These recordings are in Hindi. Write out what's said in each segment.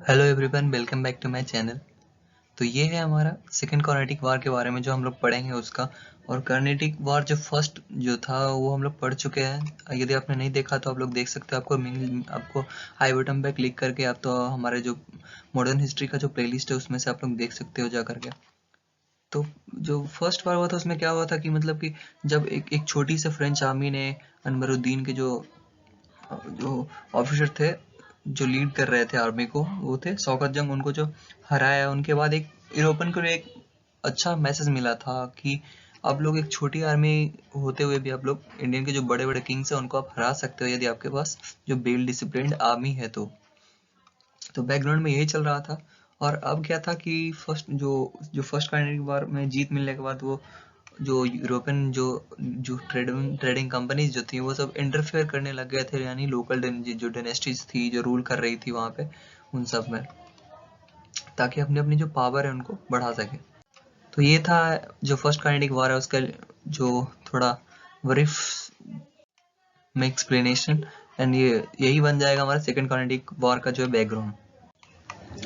Hello everyone, welcome back to my channel. तो ये है हमारा सेकंड कर्नाटिक वार के बारे में जो हम लोग पढ़ेंगे उसका। और कर्नाटिक वार जो फर्स्ट जो था वो हम लोग पढ़ चुके हैं। यदि आपने नहीं देखा तो आप लोग देख सकते हो। आपको आई बटन पे क्लिक करके आप तो हमारे जो मॉडर्न हिस्ट्री का जो प्लेलिस्ट है उसमें से आप लोग देख सकते हो जा करके। तो जो फर्स्ट वार हुआ था उसमें क्या हुआ था कि मतलब कि जब एक छोटी सी फ्रेंच आर्मी ने अनवरुद्दीन के जो जो ऑफिसर थे जो लीड कर रहे थे आर्मी को, वो थे शौकत जंग, उनको जो हराया। उनके बाद एक यूरोपन को एक अच्छा मैसेज मिला था कि आप लोग एक छोटी आर्मी होते हुए भी आप लोग इंडियन के जो बड़े बड़े किंग्स हैं उनको आप हरा सकते हो यदि आपके पास जो वेल डिसिप्लिन्ड आर्मी है। तो बैकग्राउंड में यही चल रहा था। और अब क्या था कि फर्स्ट जो फर्स्ट कार्नेटिक वार में जीत मिलने के बाद वो जो यूरोपियन जो जो ट्रेडिंग कंपनीज जो थी वो सब इंटरफेयर करने लग गए थे, यानी लोकल जो डायनेस्टीज थी जो रूल कर रही थी वहाँ पे उन सब में, ताकि अपनी अपनी जो पावर है उनको बढ़ा सके। तो ये था जो फर्स्ट कार्नेटिक वार है उसका जो थोड़ा ब्रीफ में एक्सप्लेनेशन। एंड ये यही बन जाएगा हमारा सेकंड कार्नेटिक वार का जो है बैकग्राउंड।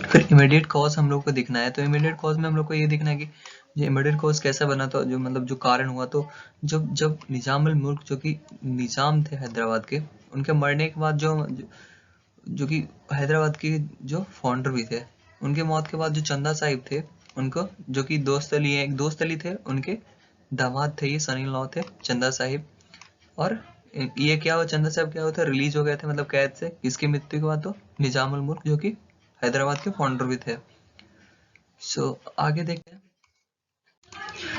फिर इमीडिएट कॉज हम लोग को दिखना है। तो इमीडिएट कॉज में हम लोग को ये दिखना है कि ये इमीडिएट कॉज कैसा बना था, जो मतलब जो कारण हुआ। तो जब जब निजाम अल मुल्क जो कि निजाम थे हैदराबाद के, उनके मरने के बाद जो कि हैदराबाद के जो फाउंडर भी थे, उनके मौत के बाद जो चंदा साहिब थे उनको, जो कि दोस्त अली थे, उनके दामाद थे, ये सनी लॉ थे चंदा साहिब। और ये क्या हुआ, चंदा साहब क्या होता है रिलीज हो गए थे मतलब कैद से। इसकी मृत्यु के बाद तो निजाम उल मुल्क जो कि हैदराबाद के फाउंडर भी थे। सो आगे देखते हैं।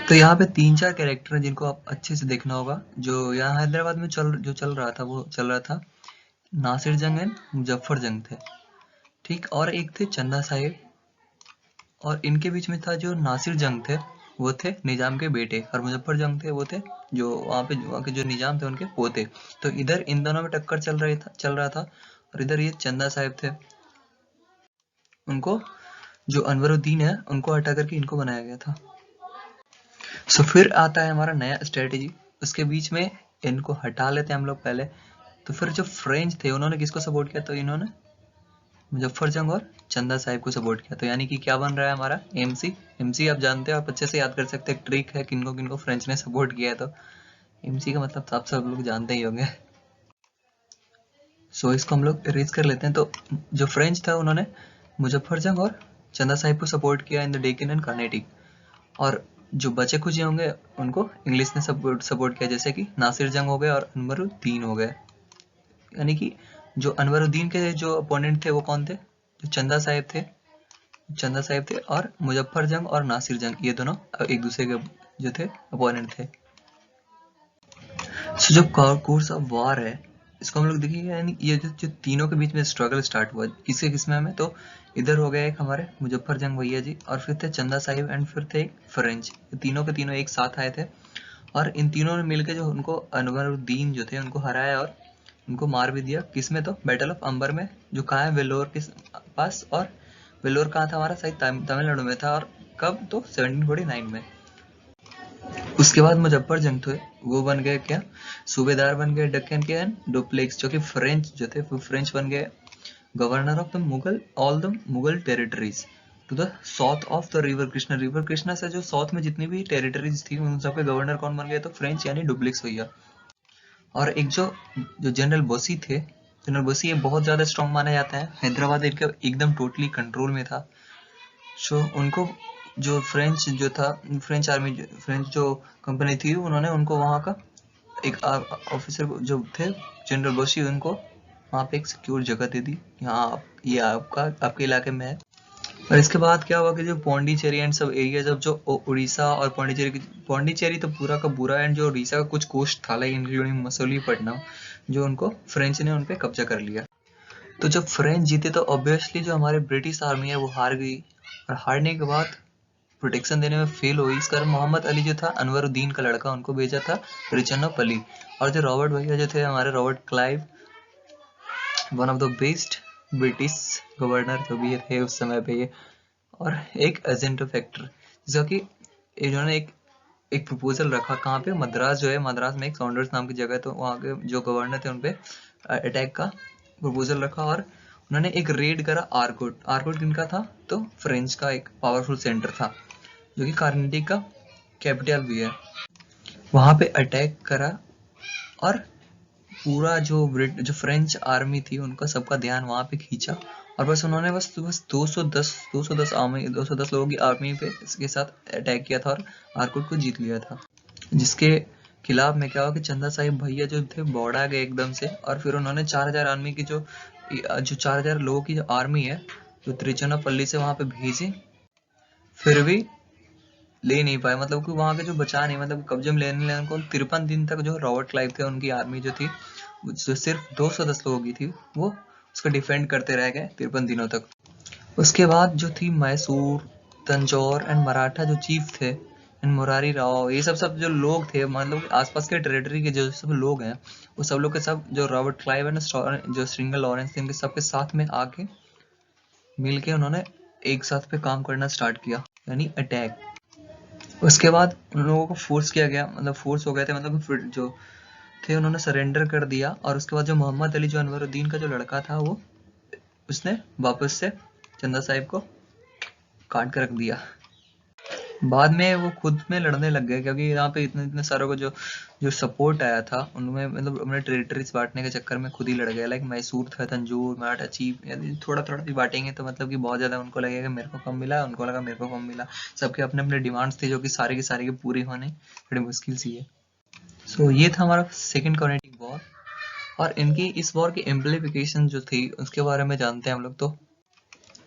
तो यहाँ पे तीन चार कैरेक्टर हैं जिनको आप अच्छे से देखना होगा। जो यहाँ हैदराबाद में चल रहा था वो चल रहा था नासिर जंग एंड मुजफ्फर जंग थे, ठीक। और एक थे चंदा साहिब, और इनके बीच में था जो नासिर जंग थे वो थे निजाम के बेटे, और मुजफ्फर जंग थे वो थे जो वहाँ के जो निजाम थे उनके पोते। तो इधर इन दोनों में टक्कर चल रहा था। और इधर ये चंदा साहिब थे, उनको जो अनवरुद्दीन है उनको हटा करके इनको बनाया गया था। सो फिर आता है हमारा नया स्ट्रेटेजी। उसके बीच में इनको हटा लेते हैं हम लोग पहले। तो फिर जो फ्रेंच थे उन्होंने किसको सपोर्ट किया, तो इन्होंने मुजफ्फर जंग और चंदा साहिब को सपोर्ट किया। तो यानी कि क्या बन रहा है हमारा एमसी। एमसी आप जानते हो, आप अच्छे से याद कर सकते हैं, ट्रिक है किनको किनको फ्रेंच ने सपोर्ट किया है। तो एमसी का मतलब तो आप सब लोग जानते ही होंगे। सो इसको हम लोग इरेज कर लेते हैं। तो जो फ्रेंच था उन्होंने मुजफ्फर जंग और चंदा साहिब को सपोर्ट किया in the Deccan and Carnatic. और जो बचे खुचे होंगे उनको इंग्लिश ने सपोर्ट किया, जैसे कि नासिर जंग हो गए और अनवरुद्दीन हो गए। यानी कि जो अनवरुद्दीन के जो अपोनेंट थे वो कौन थे, जो चंदा साहिब थे और मुजफ्फर जंग और नासिर जंग, ये दोनों एक दूसरे के जो थे अपोनेंट थे। सो जो कोर्स ऑफ वॉर है इसको हम लोग देखिए, यानी ये जो तीनों के बीच में स्ट्रगल स्टार्ट हुआ किसके किस में हमें, तो इधर हो गया एक हमारे मुजफ्फर जंग भैया जी, और फिर थे चंदा साहिब, एंड फिर थे एक फ्रेंच। तीनों के तीनों एक साथ आए थे। और इन तीनों ने मिलकर जो उनको अनवरुद्दीन जो थे उनको हराया और उनको मार भी दिया। किसमें, तो बैटल ऑफ अंबर में, जो कहाँ है वेल्लोर के पास। और वेल्लोर कहाँ था हमारा, शायद तमिलनाडु में था। और कब, तो 1749 में। उसके बाद मुजफ्फर जंग थे, वो बन गए क्या, सूबेदार बन गए डक्कन के। एंड डुप्लेक्स जो कि फ्रेंच जो थे वो फ्रेंच बन गए governor of the Mughal all the Mughal territories to the south of the river Krishna. River Krishna से जो साउथ में जितनी भी टेरिटरीज थी उन सबके गवर्नर कौन बन गए, तो फ्रेंच यानी डुप्लेक्स भैया। और एक जो जो जनरल बोसी थे, जनरल बोसी ये बहुत ज्यादा स्ट्रांग माना जाता है। हैदराबाद इनका एकदम टोटली कंट्रोल में था। सो उनको जो फ्रेंच जो था, फ्रेंच जो कंपनी थी उन्होंने उनको वहाँ का एक ऑफिसर जो थे जनरल बोसी, उनको वहाँ पे एक सिक्योर जगह दे दी, यहाँ ये आपका आपके इलाके में है। और इसके बाद क्या हुआ कि जो पौंडीचेरी एंड सब एरिया, जब जो उड़ीसा और पौंडीचेरी तो पूरा का पूरा, एंड जो उड़ीसा का कुछ कोस्ट था लाइक इंक्लूडिंग मसूलीपट्टनम, जो उनको फ्रेंच ने उन पे कब्जा कर लिया। तो जब फ्रेंच जीते तो ऑब्वियसली जो हमारे ब्रिटिश आर्मी है वो हार गई। और हारने के बाद प्रोटेक्शन देने में फेल हुई। इस कारण मोहम्मद अली जो था अनवरुद्दीन का लड़का, उनको भेजा था त्रिचन्नपल्ली। और जो रॉबर्ट भैया जो थे हमारे, Robert Clive, one of the best British governor जो भी थे उस समय पे ये, और एक एजेंट ऑफ एक्टर, जो कि इन्होंने एक प्रपोजल रखा कहाँ पे, मद्रास जो है, मद्रास में एक साउंडर्स नाम की जगह है, तो वहाँ के जो गवर्नर थे उनपे अटैक का प्रपोजल रखा। और उन्होंने एक रेड करा आर्कोट। आर्कोट किनका था? तो फ्रेंच का एक पावरफुल सेंटर था जो कि कार्नेटिक का कैपिटल भी है। वहां पे अटैक करा और पूरा जो फ्रेंच आर्मी थी उनका सबका ध्यान वहां पे खींचा और बस उन्होंने बस 210 लोगों की आर्मी पे इसके साथ अटैक किया था और आर्कोट को जीत लिया था। जिसके खिलाफ में क्या हुआ कि चंदा साहिब भैया जो थे बौड़ा गए एकदम से और फिर उन्होंने 4000 आर्मी की जो 4000 लोगों की जो आर्मी है जो त्रिचुनापल्ली से वहां पे भेजी, फिर भी ले नहीं पाए। मतलब कि वहां के जो बचा नहीं, मतलब कब्जे में लेने उनको 53 दिन तक जो रॉबर्ट क्लाइव थे उनकी आर्मी जो थी जो सिर्फ 210 लोगों की थी वो उसको डिफेंड करते रह गए 53 दिनों तक। उसके बाद जो थी मैसूर, तंजौर एंड मराठा जो चीफ थे एंड मुरारी राव, ये सब जो लोग थे, मतलब आसपास के टेरिटरी के जो सब लोग हैं वो सब लोग के सब जो रॉबर्ट क्लाइव है जो श्रृंगल लॉरेंस थे इनके सबके साथ में आके मिलके उन्होंने एक साथ पे काम करना स्टार्ट किया, यानी अटैक। उसके बाद उन लोगों को फोर्स किया गया, मतलब फोर्स हो गए थे, मतलब जो थे उन्होंने सरेंडर कर दिया। और उसके बाद जो मोहम्मद अली जो अनवरुद्दीन का जो लड़का था वो उसने वापस से चंदा साहिब को काट कर रख दिया। बाद में वो खुद में लड़ने लग गए क्योंकि यहाँ पे इतने इतने सारों को जो जो सपोर्ट आया था उनमें, मतलब अपने टेरिटरीज बांटने के चक्कर में खुद ही लड़ गए। लाइक मैसूर था, तंजौर, मराठा चीफ, यदि थोड़ा थोड़ा भी बांटेंगे तो मतलब कि बहुत ज्यादा उनको लगेगा मेरे को कम मिला, उनको लगा मेरे को कम मिला। सबके अपने अपने डिमांड्स थे जो कि सारे की सारी की पूरी होने थोड़ी मुश्किल सी है। सो ये था हमारा सेकेंड कार्नेटिक वॉर और इनकी इस वॉर की इम्प्लीफिकेशन जो थी उसके बारे में जानते हैं हम लोग। तो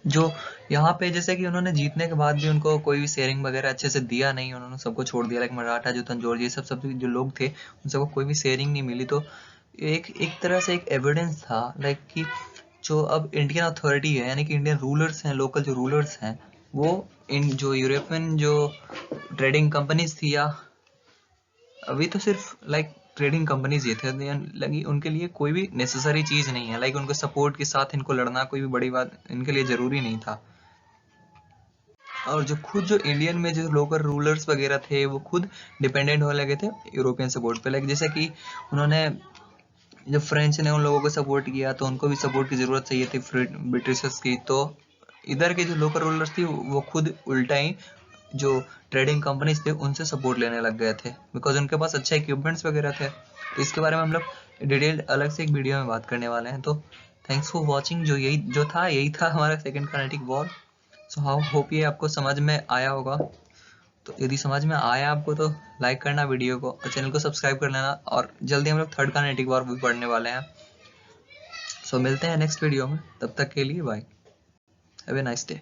जो यहाँ पे जैसे कि उन्होंने जीतने के बाद भी उनको कोई भी शेयरिंग वगैरह अच्छे से दिया नहीं, उन्होंने सबको छोड़ दिया। लाइक मराठा जो तंजौर ये सब जो लोग थे उन सबको कोई भी शेयरिंग नहीं मिली। तो एक तरह से एक एविडेंस था लाइक कि जो अब इंडियन अथॉरिटी है यानी कि इंडियन रूलर्स हैं, लोकल जो रूलर्स हैं वो इन जो यूरोपियन जो ट्रेडिंग कंपनीज थी या अभी तो सिर्फ लाइक ट्रेडिंग कंपनीज ये थे लगी उनके लिए कोई भी नेसेसरी चीज नहीं है। लाइक उनके सपोर्ट के साथ इनको लड़ना कोई भी बड़ी बात इनके लिए जरूरी नहीं था। और जो खुद जो इंडियन में जो लोकल रूलर्स वगैरह थे वो खुद डिपेंडेंट होने लगे थे यूरोपियन सपोर्ट पे। लाइक जैसे कि उन्होंने जब फ्रेंच ने उन लोगों को सपोर्ट किया तो उनको भी सपोर्ट की जरूरत चाहिए थी ब्रिटिशर्स की। तो इधर के जो लोकल रूलर्स थी वो खुद उल्टा ही जो ट्रेडिंग कंपनीज थे उनसे सपोर्ट लेने लग गए थे बिकॉज उनके पास अच्छे इक्विपमेंट्स वगैरह थे। तो इसके बारे में हम लोग डिटेल अलग से एक वीडियो में बात करने वाले हैं। तो थैंक्स फॉर वॉचिंग। यही था हमारा second Carnatic war. So how hope ये आपको समझ में आया होगा। तो यदि समझ में आया आपको तो लाइक करना वीडियो को और चैनल को सब्सक्राइब कर लेना। और जल्दी हम लोग थर्ड कार्नेटिक वॉर भी पढ़ने वाले हैं। सो मिलते हैं नेक्स्ट वीडियो में, तब तक के लिए bye, have a nice day.